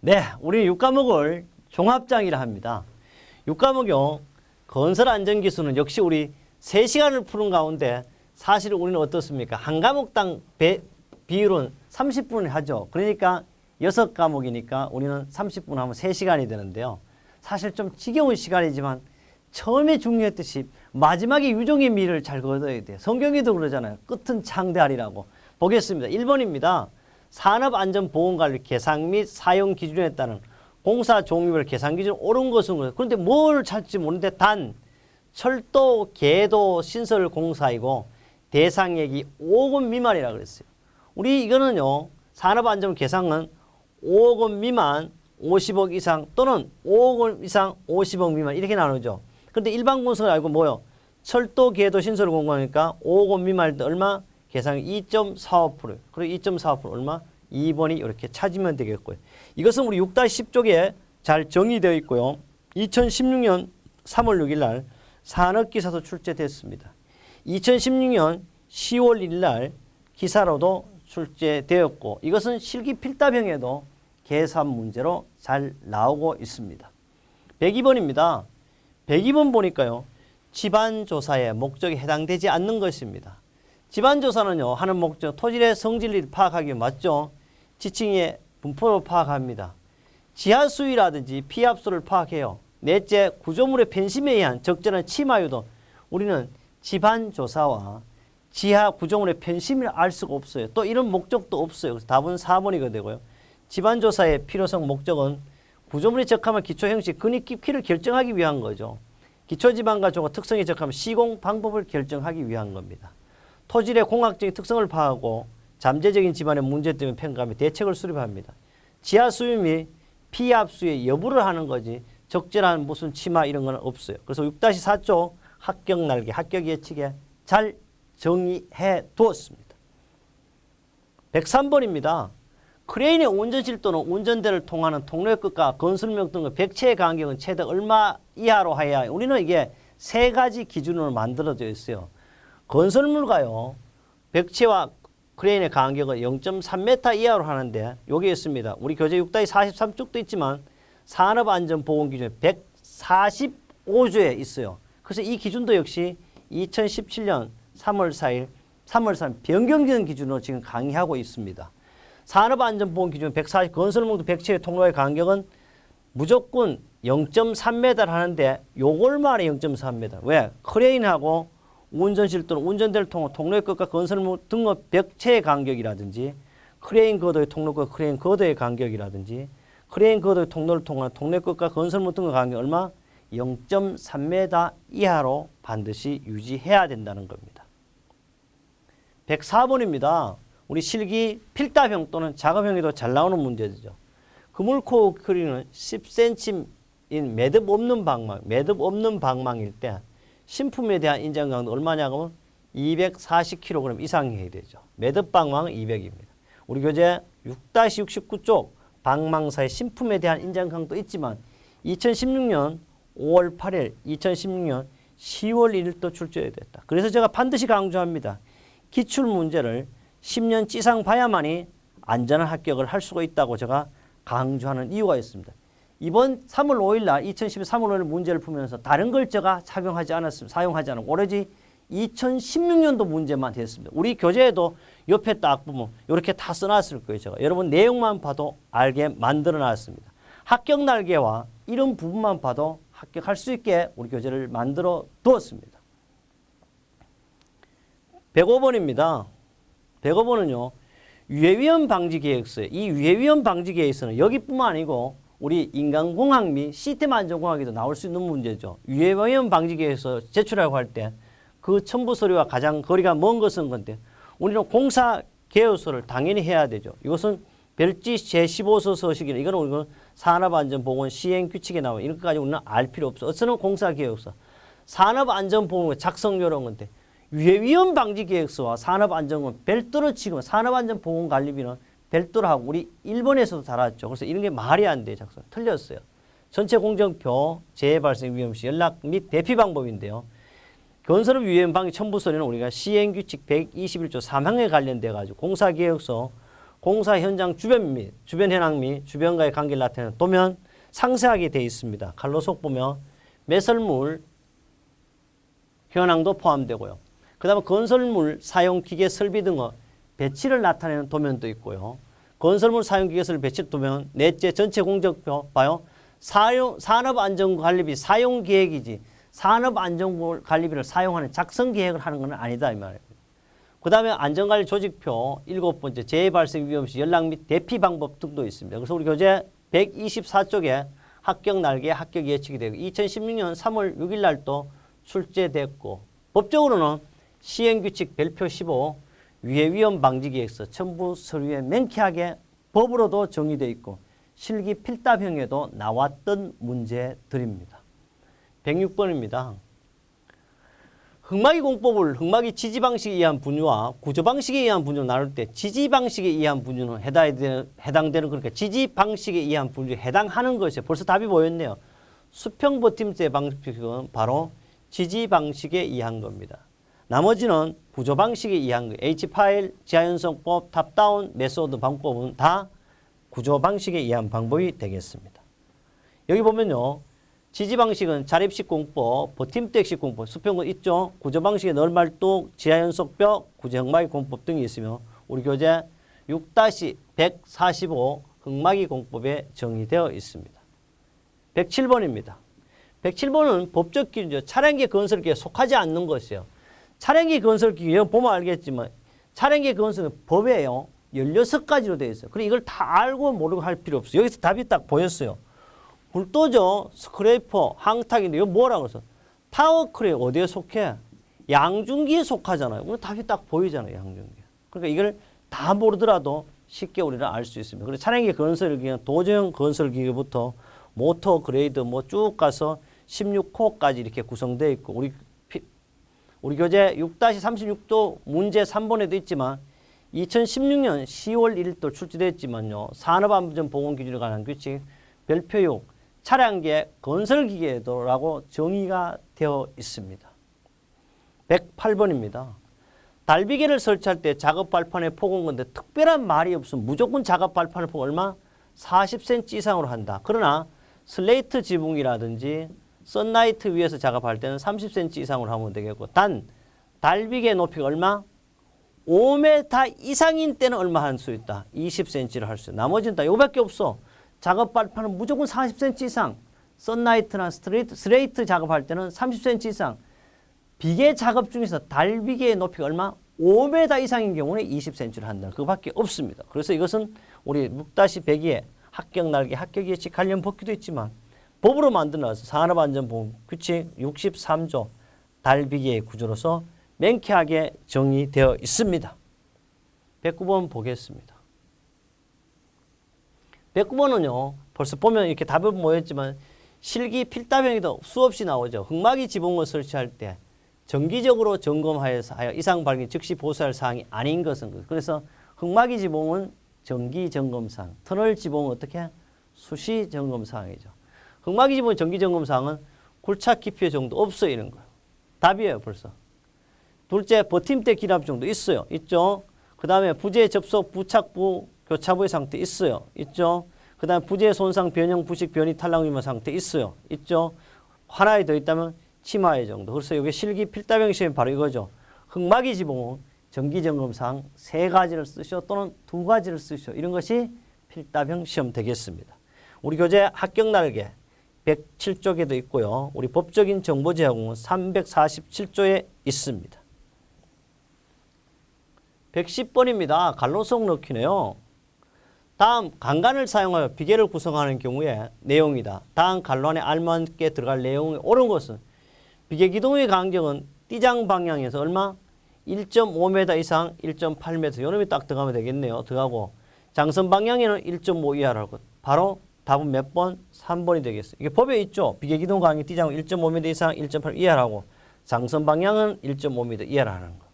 네, 우리 6과목을 종합장이라 합니다. 6과목요. 건설안전기술은 역시 우리 3시간을 푸는 가운데 사실 우리는 어떻습니까? 한 과목당 비율은 30분을 하죠. 그러니까 6과목이니까 우리는 30분 하면 3시간이 되는데요. 사실 좀 지겨운 시간이지만 처음에 중요했듯이 마지막에 유종의 미를 잘 거둬야 돼요. 성경에도 그러잖아요. 끝은 창대하리라고. 보겠습니다. 1번입니다. 산업안전보건관리 개상 및 사용 기준에 따른 공사 종류별 계산 기준 옳은 것은 그래요. 그런데 뭘 찾지 모르는데 단 철도, 궤도, 신설 공사이고 대상액이 5억 원 미만이라 그랬어요. 우리 이거는요. 산업안전 개상은 5억 원 미만, 50억 이상 또는 5억 원 이상, 50억 미만 이렇게 나누죠. 그런데 일반 공사를 알고 뭐요? 철도, 궤도, 신설 공사니까 5억 원 미만일 때 얼마? 계산이 2.45%예요. 그리고 2.45% 얼마? 2번이 이렇게 찾으면 되겠고요. 이것은 우리 6-10쪽에 잘 정의되어 있고요. 2016년 3월 6일 날 산업기사도 출제됐습니다. 2016년 10월 1일 날 기사로도 출제되었고 이것은 실기 필답형에도 계산 문제로 잘 나오고 있습니다. 102번입니다. 102번 보니까요. 집안조사의 목적에 해당되지 않는 것입니다. 집안조사는요. 하는 목적, 토질의 성질을 파악하기 맞죠. 지층의 분포를 파악합니다. 지하 수위라든지 피압수를 파악해요. 넷째, 구조물의 편심에 의한 적절한 침하유도. 우리는 집안조사와 지하 구조물의 편심을 알 수가 없어요. 또 이런 목적도 없어요. 그래서 답은 4번이가 되고요. 집안조사의 필요성 목적은 구조물이 적합한 기초 형식, 근입 깊이를 결정하기 위한 거죠. 기초지방과 조가 특성이 적합한 시공 방법을 결정하기 위한 겁니다. 토질의 공학적인 특성을 파악하고 잠재적인 집안의 문제 때문에 평가하며 대책을 수립합니다. 지하 수위 및 피압수의 여부를 하는 거지 적절한 무슨 치마 이런 건 없어요. 그래서 6-4쪽 합격 날개, 합격 예측에 잘 정의해 두었습니다. 103번입니다. 크레인의 운전실 또는 운전대를 통하는 통로의 끝과 건설명 등의 백체의 간격은 최대 얼마 이하로 해야 우리는 이게 세 가지 기준으로 만들어져 있어요. 건설물과요. 백체와 크레인의 간격은 0.3m 이하로 하는데 여기 있습니다. 우리 교재 6-43쪽도 있지만 산업안전보건기준 145조에 있어요. 그래서 이 기준도 역시 2017년 3월 3일 변경된 기준으로 지금 강의하고 있습니다. 산업안전보건기준 140 건설물도 백체의 통로의 간격은 무조건 0.3m 하는데 요걸 말해 0.3m. 왜? 크레인하고 운전실 또는 운전대를 통한 통로의 끝과 건설물 등의 벽체의 간격이라든지 크레인 거도의 통로과 크레인 거도의 간격이라든지 크레인 거도의 통로를 통한 통로의 끝과 건설물 등의 간격 얼마? 0.3m 이하로 반드시 유지해야 된다는 겁니다. 104번입니다. 우리 실기 필답형 또는 작업형에도 잘 나오는 문제죠. 그물코 크리는 10cm인 매듭 없는 방망일 때 신품에 대한 인정 강도 얼마냐고 하면 240kg 이상이 되죠. 매듭 방망은 200입니다. 우리 교재 6-69쪽 방망사의 신품에 대한 인정 강도 있지만 2016년 5월 8일, 2016년 10월 1일도 출제됐다. 그래서 제가 반드시 강조합니다. 기출 문제를 10년 이상 봐야만이 안전한 합격을 할 수가 있다고 제가 강조하는 이유가 있습니다. 이번 3월 5일 날 2012년 3월 5일 문제를 풀면서 다른 걸 제가 사용하지 않았고 오로지 2016년도 문제만 됐습니다. 우리 교재에도 옆에 딱 보면 이렇게 다 써놨을 거예요. 제가 여러분 내용만 봐도 알게 만들어 놨습니다. 합격 날개와 이런 부분만 봐도 합격할 수 있게 우리 교재를 만들어 두었습니다. 105번입니다. 105번은요. 유해위험 방지 계획서에 이 유해위험 방지 계획서는 여기뿐만 아니고 우리 인간공학 및 시스템 안전공학에도 나올 수 있는 문제죠. 유해위험 방지 계획서 제출하고 할 때 그 첨부 서류와 가장 거리가 먼 것은 건데 우리는 공사 계획서를 당연히 해야 되죠. 이것은 별지 제15서 서식이나 이거는 우리가 산업안전보건 시행규칙에 나와 이런 것까지 우리는 알 필요 없어. 어쩌면 공사계획서, 산업안전보건 작성 요런 건데 유해위험 방지 계획서와 산업안전은 별도로 지금 산업안전보건관리비는 별도로 하고 우리 일본에서도 달았죠. 그래서 이런 게 말이 안 돼요. 작성 틀렸어요. 전체 공정표, 재발생 위험시, 연락 및 대피 방법인데요. 건설업 유해위험 방지 첨부 서류는 우리가 시행규칙 121조 3항에 관련돼 가지고 공사계획서 공사 현장 주변 및 주변 현황 및 주변과의 관계를 나타내는 도면 상세하게 되어 있습니다. 칼로속 보면 매설물 현황도 포함되고요. 그 다음에 건설물 사용 기계 설비 등의 배치를 나타내는 도면도 있고요. 건설물 사용 기계 설비 배치 도면 넷째 전체 공정표 봐요. 산업안전관리비 사용 계획이지 산업안전관리비를 사용하는 작성 계획을 하는 건 아니다 이 말이에요. 그 다음에 안전관리 조직표 7번째 재발생 위험 시 연락 및 대피 방법 등도 있습니다. 그래서 우리 교재 124쪽에 합격 날개 합격 예측이 되고 2016년 3월 6일 날 또 출제됐고 법적으로는 시행규칙 별표 15 위해 위험 방지 계획서 첨부 서류에 명쾌하게 법으로도 정의되어 있고 실기 필답형에도 나왔던 문제들입니다. 106번입니다. 흑마기 공법을 흑마기 지지 방식에 의한 분류와 구조 방식에 의한 분류를 나눌 때 지지 방식에 의한 분류는 해당되는 그러니까 지지 방식에 의한 분류에 해당하는 것이에요. 벌써 답이 보였네요. 수평 버팀제 방식은 바로 지지 방식에 의한 겁니다. 나머지는 구조 방식에 의한 거예요. H파일, 지하연성법, 탑다운, 메소드 방법은 다 구조 방식에 의한 방법이 되겠습니다. 여기 보면요. 지지 방식은 자립식 공법, 버팀택식 공법, 수평은 있죠. 구조 방식에 널말뚝, 지하연속벽, 구조흑마기 공법 등이 있으며 우리 교재 6-145 흑마기 공법에 정의되어 있습니다. 107번입니다. 107번은 법적 기준이죠. 차량기 건설기에 속하지 않는 것이에요. 차량기 건설기 여기 보면 알겠지만 차량기 건설은 법에요. 16가지로 되어 있어요. 그럼 이걸 다 알고 모르고 할 필요 없어요. 여기서 답이 딱 보였어요. 불도저, 스크래퍼, 항탁인데 이거 뭐라고 해서 타워크레인 어디에 속해? 양중기에 속하잖아요. 오늘 답이 딱 보이잖아요. 양중기. 그러니까 이걸 다 모르더라도 쉽게 우리는 알 수 있습니다. 그래서 차량기 건설기는 도저형 건설기부터 모터 그레이드 뭐 쭉 가서 16호까지 이렇게 구성되어 있고 우리 교재 6-36도 문제 3번에도 있지만 2016년 10월 1일도 출제됐지만요. 산업안전보건기준에 관한 규칙 별표 6 차량계 건설기계도라고 정의가 되어 있습니다. 108번입니다. 달비계를 설치할 때 작업 발판에 폭은 건데 특별한 말이 없으면 무조건 작업 발판의 폭 얼마? 40cm 이상으로 한다. 그러나 슬레이트 지붕이라든지 썬라이트 위에서 작업할 때는 30cm 이상으로 하면 되겠고 단 달비계 높이가 얼마? 5m 이상인 때는 얼마 할 수 있다? 20cm를 할 수 있다. 나머지는 다 이거밖에 없어. 작업 발판은 무조건 40cm 이상. 썬라이트나 스트레이트 작업할 때는 30cm 이상. 비계 작업 중에서 달비계의 높이가 얼마? 5m 이상인 경우는 20cm를 한다. 그거밖에 없습니다. 그래서 이것은 우리 6-102에 합격 날개, 합격 예측 관련 법규도 있지만 법으로 만들어서 산업안전보건 규칙 63조 달비계의 구조로서 명쾌하게 정의되어 있습니다. 109번 보겠습니다. 109번은요. 벌써 보면 이렇게 답은 모였지만 실기 필답형에도 수없이 나오죠. 흑마기 지붕을 설치할 때 정기적으로 점검하여 이상 발견 즉시 보수할 사항이 아닌 것은 그래서 흑마기 지붕은 정기 점검사항, 터널 지붕은 어떻게? 수시 점검사항이죠. 흑마기 지붕의 정기 점검사항은 굴착 깊이 정도 없어 이런 거예요. 답이에요 벌써. 둘째 버팀대 기납 정도 있어요. 있죠. 그 다음에 부재 접속 부착부 교차부의 상태 있어요. 있죠. 그 다음에 부재 손상 변형 부식 변이 탈락 위험 상태 있어요. 있죠. 하나에 더 있다면 침하의 정도. 그래서 이게 실기 필답형 시험이 바로 이거죠. 흑마기 지붕은 정기점검사항 3가지를 쓰시오 또는 2가지를 쓰시오. 이런 것이 필답형 시험 되겠습니다. 우리 교재 합격 날개 107쪽에도 있고요. 우리 법적인 정보 제공은 347조에 있습니다. 110번입니다. 간로성 넣기네요. 다음 간간을 사용하여 비계를 구성하는 경우에 내용이다. 다음 간로 안에 알맞게 들어갈 내용이 옳은 것은 비계 기둥의 간격은 띠장 방향에서 얼마? 1.5m 이상 1.8m 요놈이 딱 들어가면 되겠네요. 들어가고 장선 방향에는 1.5 이하라고. 바로 답은 몇 번? 3번이 되겠어요. 이게 법에 있죠. 비계 기둥 간격 띠장 1.5m 이상 1.8 이하라고. 장선 방향은 1.5m 이하라는 거.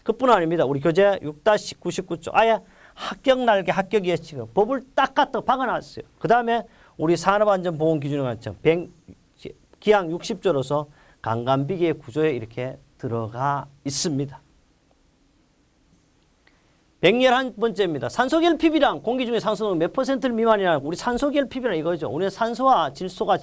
그뿐 아닙니다. 우리 교재 6-99조 아예 합격 날개 합격 예측 법을 딱 갖다 박아놨어요. 그 다음에 우리 산업안전보건기준에 관점 기항 60조로서 간간비계의 구조에 이렇게 들어가 있습니다. 111번째입니다. 산소 결핍이란 공기 중에 산소는 몇 퍼센트 미만이냐. 우리 산소 결핍이란 이거죠. 우리는 산소와 질소가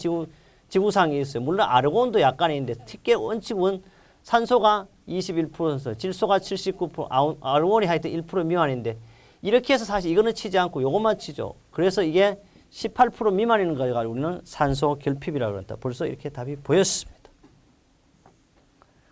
지구상에 있어요. 물론 아르곤도 약간에 있는데 특히 원칙은 산소가 21%, 질소가 79%, 아르곤이 하여튼 1% 미만인데 이렇게 해서 사실 이거는 치지 않고 이것만 치죠. 그래서 이게 18% 미만인 거 가지고 우리는 산소 결핍이라고 그랬다. 벌써 이렇게 답이 보였습니다.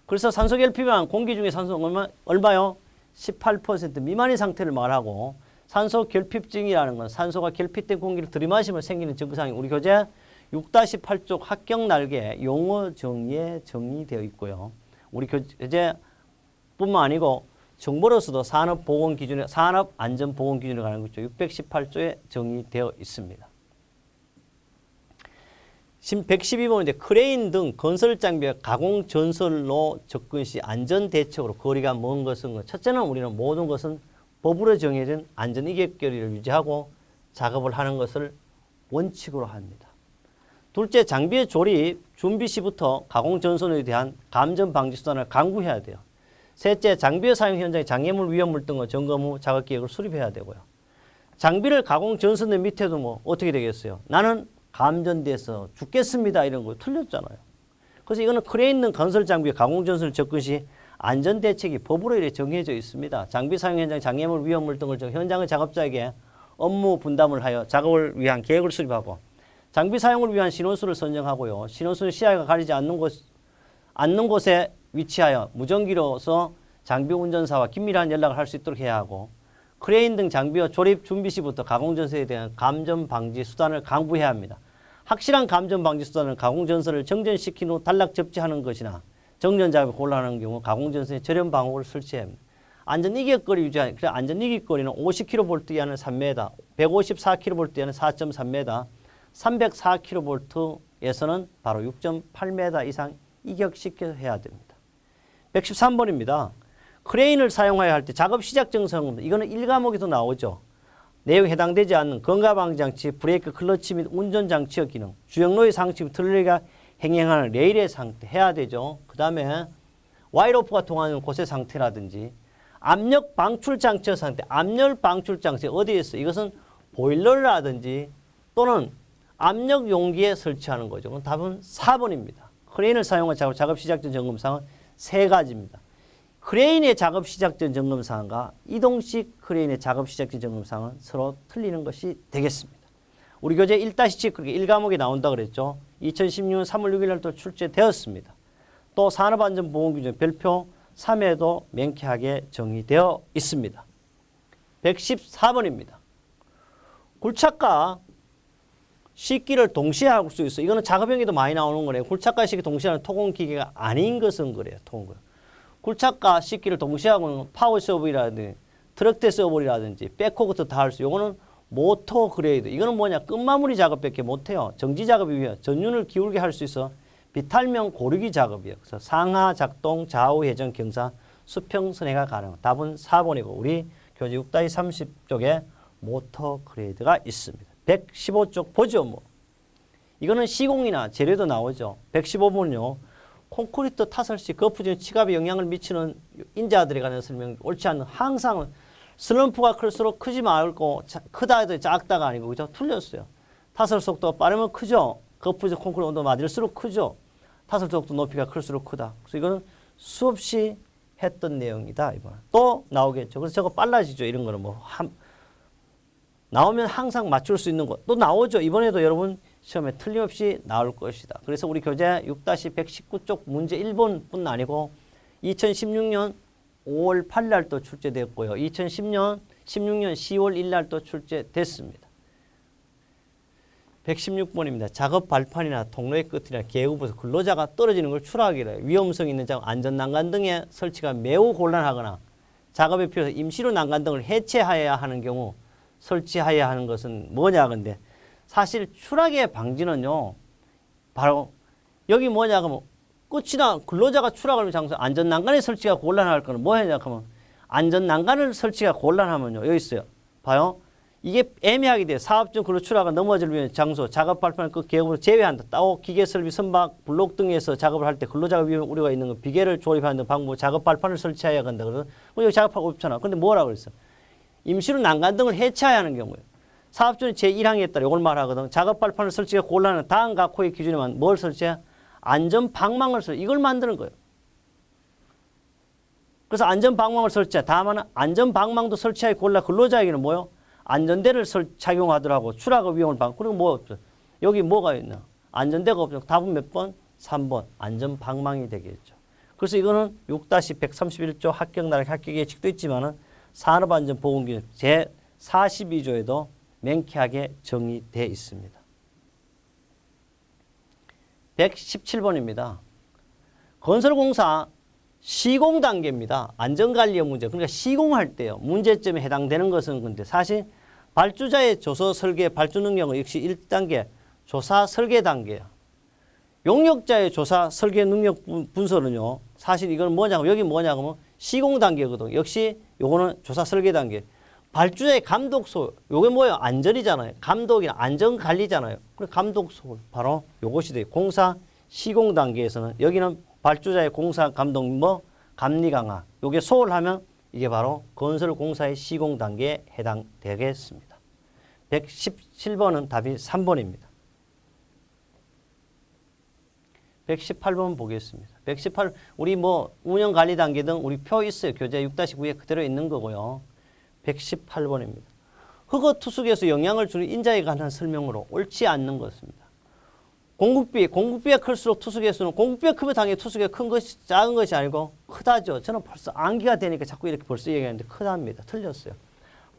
그래서 산소 결핍은 공기 중에 산소는 얼마요? 18% 미만의 상태를 말하고 산소 결핍증이라는 건 산소가 결핍된 공기를 들이마시면 생기는 증상이 우리 교재 6-8쪽 합격 날개 용어 정의에 정의되어 있고요. 우리 교재뿐만 아니고 정보로서도 산업보건기준에 산업안전보건기준에 관한 것죠. 618조에 정의되어 있습니다. 112번인데 크레인 등 건설 장비의 가공 전설로 접근 시 안전 대책으로 거리가 먼 것은 첫째는 우리는 모든 것은 법으로 정해진 안전 이격거리를 유지하고 작업을 하는 것을 원칙으로 합니다. 둘째, 장비의 조립 준비 시부터 가공 전선에 대한 감전 방지 수단을 강구해야 돼요. 셋째, 장비의 사용 현장에 장애물, 위험물 등을 점검 후 작업 계획을 수립해야 되고요. 장비를 가공 전선의 밑에도 뭐 어떻게 되겠어요? 나는 감전돼서 죽겠습니다. 이런 거 틀렸잖아요. 그래서 이거는 크레인 등 건설 장비 가공 전선을 접근 시 안전 대책이 법으로 이렇게 정해져 있습니다. 장비 사용 현장 장애물, 위험물 등을 현장의 작업자에게 업무 분담을 하여 작업을 위한 계획을 수립하고 장비 사용을 위한 신원수를 선정하고요. 신원수는 시야가 가리지 않는 곳에 위치하여 무전기로서 장비 운전사와 긴밀한 연락을 할 수 있도록 해야 하고 크레인 등 장비와 조립 준비 시부터 가공 전선에 대한 감전 방지 수단을 강구해야 합니다. 확실한 감전 방지 수단은 가공 전선을 정전시킨 후 단락 접지하는 것이나 정전 작업이 곤란한 경우 가공 전선에 절연 방호를 설치해야 합니다. 안전 이격거리 유지하는 그래 안전 이격거리는 50kV 이하는 3m, 154kV 이하는 4.3m, 304kV에서는 바로 6.8m 이상 이격시켜야 해야 됩니다. 113번입니다. 크레인을 사용하여 할 때 작업 시작 증상, 이거는 1과목에도 나오죠. 내용에 해당되지 않는 건강방지장치, 브레이크, 클러치 및 운전장치의 기능, 주행로의 상치 및 트롤리가 행행하는 레일의 상태 해야 되죠. 그 다음에 와이로프가 통하는 곳의 상태라든지 압력 방출장치의 상태, 압력 방출장치 어디에 있어? 이것은 보일러라든지 또는 압력 용기에 설치하는 거죠. 그럼 답은 4번입니다. 크레인을 사용한 작업 시작 전 점검사항은 3가지입니다. 크레인의 작업 시작 전 점검사항과 이동식 크레인의 작업 시작 전 점검사항은 서로 틀리는 것이 되겠습니다. 우리 교재 1-7 그렇게 1과목에 나온다 그랬죠. 2016년 3월 6일 날 또 출제되었습니다. 또 산업안전보건기준 별표 3에도 명쾌하게 정의되어 있습니다. 114번입니다. 굴착과 식기를 동시에 할 수 있어. 이거는 작업형에도 많이 나오는 거래요. 굴착과 식기 동시에 하는 토공기계가 아닌 것은 그래요. 토공. 굴착과 식기를 동시에 하고는 파워 서버이라든지 트럭대 서버이라든지 백호부터 다 할 수. 이거는 모터 그레이드. 이거는 뭐냐? 끝마무리 작업밖에 못해요. 정지 작업이 위해 전륜을 기울게 할 수 있어. 비탈명 고르기 작업이에요. 그래서 상하 작동, 좌우 회전 경사, 수평 선회가 가능. 답은 4번이고 우리 교재 6-30쪽에 모터 그레이드가 있습니다. 115쪽 보죠. 뭐. 이거는 시공이나 재료도 나오죠. 115번은요. 콘크리트 타설 시 거푸진 치갑에 영향을 미치는 인자들에 관한 설명 옳지 않는 항상 슬럼프가 클수록 크지 말고 크다 해도 작다가 아니고 그죠? 틀렸어요. 타설 속도가 빠르면 크죠. 거푸진 콘크리트 온도 맞을수록 크죠. 타설 속도 높이가 클수록 크다. 그래서 이거는 수없이 했던 내용이다. 이번 또 나오겠죠. 그래서 저거 빨라지죠. 이런 거는 뭐 나오면 항상 맞출 수 있는 것 또 나오죠. 이번에도 여러분 시험에 틀림없이 나올 것이다. 그래서 우리 교재 6-119쪽 문제 1번뿐 아니고 2016년 5월 8일 날 또 출제됐고요. 2016년 10월 1일 날 또 출제됐습니다. 116번입니다. 작업 발판이나 통로의 끝이나 계급부에서 근로자가 떨어지는 걸 추락하기로 해요. 위험성 있는 작업, 안전난간 등의 설치가 매우 곤란하거나 작업에 필요해서 임시로 난간 등을 해체해야 하는 경우 설치해야 하는 것은 뭐냐 근데 사실 추락의 방지는요. 바로 여기 뭐냐 그러면 끝이나 근로자가 추락하는 장소 안전난간의 설치가 곤란할 거는 뭐냐 하면 안전난간을 설치가 곤란하면요. 여기 있어요. 봐요. 이게 애매하게 돼요. 사업 중 근로 추락과 넘어질 위한 장소, 작업 발판을 그 계급으로 제외한다. 따오 기계 설비, 선박, 블록 등에서 작업을 할 때 근로자가 위험 우려가 있는 거 비계를 조립하는 방법, 작업 발판을 설치해야 한다. 그래서 여기 작업하고 없잖아. 근데 뭐라 그랬어? 임시로 난간 등을 해체해야 하는 경우예요. 사업주는 제1항에 따라 이걸 말하거든. 작업 발판을 설치가 곤란한 다음 각호의 기준에만 뭘 설치해? 안전 방망을 설치. 이걸 만드는 거예요. 그래서 안전 방망을 설치해. 다만 안전 방망도 설치하기 곤란 근로자에게는 뭐요? 안전대를 착용하더라고. 추락의 위험을 방. 그리고 뭐 없어? 여기 뭐가 있나? 안전대가 없죠. 답은 몇 번? 3번. 안전 방망이 되겠죠. 그래서 이거는 6-131조 합격나라 합격예측도 있지만은 산업안전보건기준 제42조에도 명쾌하게 정의되어 있습니다. 117번입니다. 건설공사 시공 단계입니다. 안전관리의 문제. 그러니까 시공할 때요. 문제점에 해당되는 것은 근데 사실 발주자의 조서 설계 발주 능력은 역시 1단계 조사 설계 단계야. 용역자의 조사 설계 능력 분석은요. 사실 이건 뭐냐고 여기 뭐냐고 시공 단계거든. 역시 요거는 조사 설계 단계. 발주자의 감독소 요게 뭐예요? 안전이잖아요. 감독이나 안전 관리잖아요. 그 감독소 바로 요것이 돼요. 공사 시공 단계에서는 여기는 발주자의 공사 감독 뭐 감리 강화 요게 소홀하면 이게 바로 건설 공사의 시공 단계에 해당되겠습니다. 117번은 답이 3번입니다. 118번 보겠습니다. 118 우리 뭐 운영 관리 단계 등 우리 표 있어요. 교재 6-9에 그대로 있는 거고요. 118번입니다. 흑어 투숙에서 영향을 주는 인자에 관한 설명으로 옳지 않는 것입니다. 공급비가 클수록 투숙의 수는 공급비가 크면 당연히 투숙이 큰 것이 작은 것이 아니고 크다죠. 저는 벌써 암기가 되니까 자꾸 이렇게 벌써 얘기하는데 크답니다. 틀렸어요.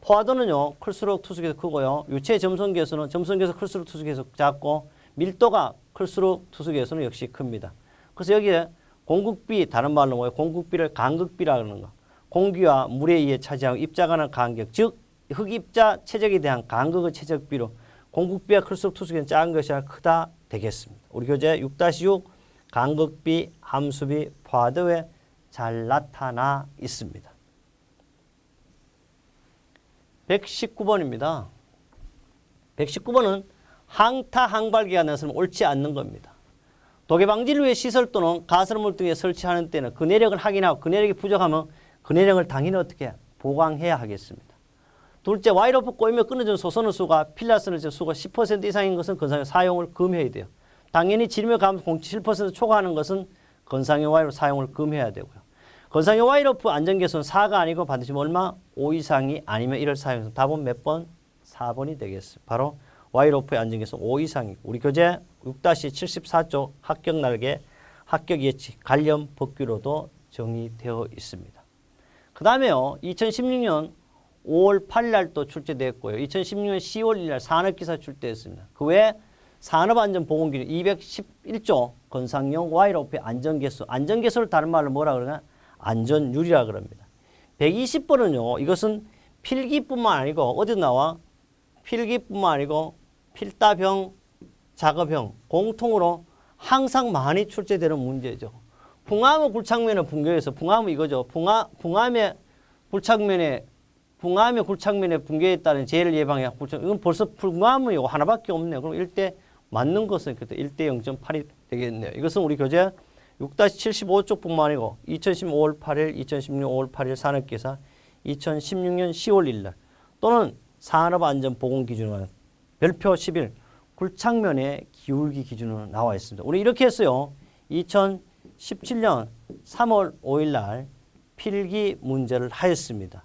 포화도는요. 클수록 투숙에서 크고요. 유체 점성계수는 점성계에서 클수록 투숙에서 작고 밀도가 클수록 투숙에서는 역시 큽니다. 그래서 여기에 공급비 다른 말로 뭐예요? 공급비를 간극비라는 거. 공기와 물에 의해 차지하고 입자간의 간격, 즉 흑입자 최적에 대한 간극의 최적비로 공급비가 클수록 투숙에는 작은 것이 아니라 크다 되겠습니다. 우리 교재 6-6 간극비, 함수비, 포화도에 잘 나타나 있습니다. 119번입니다. 119번은 항타 항발기가 나서는 옳지 않는 겁니다. 독해 방지를 위해 시설 또는 가설물 등에 설치하는 때는 그 내력을 확인하고 그 내력이 부족하면 그 내력을 당연히 어떻게 보강해야 하겠습니다. 둘째, 와이로프 꼬이며 끊어진 소선의 수가 필라스의 수가 10% 이상인 것은 건상용 사용을 금해야 돼요. 당연히 지름의 감소 0.7% 초과하는 것은 건상용 와이로프 사용을 금해야 되고요. 건상용 와이로프 안전계수는 4가 아니고 반드시 얼마? 5 이상이 아니면 이를 사용해서 답은 몇 번? 4번이 되겠습니다. 바로 와이로프의 안전계수 5 이상이고 우리 교재 6-74조 합격 날개 합격 예측 관련 법규로도 정의되어 있습니다. 그 다음에요. 2016년 5월 8일 날 또 출제됐고요. 2016년 10월 1일 날 산업기사 출제했습니다. 그 외에 산업안전보건기준 211조 건상용 와이로프의 안전계수. 안전계수를 다른 말로 뭐라 그러나 안전율이라 그럽니다. 120번은요. 이것은 필기뿐만 아니고 어디 나와? 필기뿐만 아니고 필답형, 작업형 공통으로 항상 많이 출제되는 문제죠. 붕암의 굴착면의 붕괴에서 붕암은 이거죠. 붕암의 굴착면에 붕괴에 따른 재해를 예방해 굴착. 이건 벌써 붕암은 이거 하나밖에 없네요. 그럼 1대 맞는 것은 그때 1대 0.8이 되겠네요. 이것은 우리 교재 6-75쪽뿐만 아니고 2016년 5월 8일, 2016년 5월 8일 산업기사, 2016년 10월 1일 날 또는 산업안전보건기준은 별표 11 굴착면의 기울기 기준으로 나와 있습니다. 우리 이렇게 했어요. 2017년 3월 5일 날 필기 문제를 하였습니다.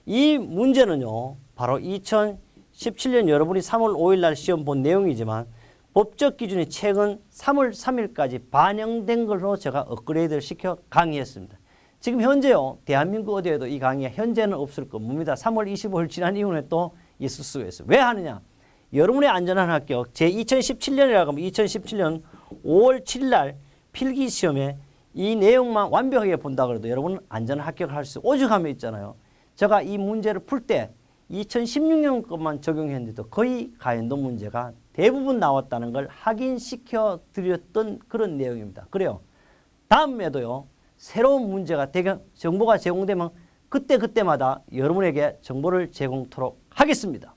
이 문제는요. 바로 2017년 여러분이 3월 5일 날 시험 본 내용이지만 법적 기준이 최근 3월 3일까지 반영된 걸로 제가 업그레이드를 시켜 강의했습니다. 지금 현재요. 대한민국 어디에도 이 강의가 현재는 없을 겁니다. 3월 25일 지난 이후에 또 있을 수가 있어요. 왜 하느냐? 여러분의 안전한 합격 제 2017년이라고 하면 2017년 5월 7일 날 필기 시험에 이 내용만 완벽하게 본다 그래도 여러분은 안전한 합격을 할 수 오죽하면 있잖아요. 제가 이 문제를 풀 때 2016년 것만 적용했는데도 거의 가연도 문제가 대부분 나왔다는 걸 확인시켜 드렸던 그런 내용입니다. 그래요. 다음에도요. 새로운 문제가 정보가 제공되면 그때마다 여러분에게 정보를 제공토록 하겠습니다.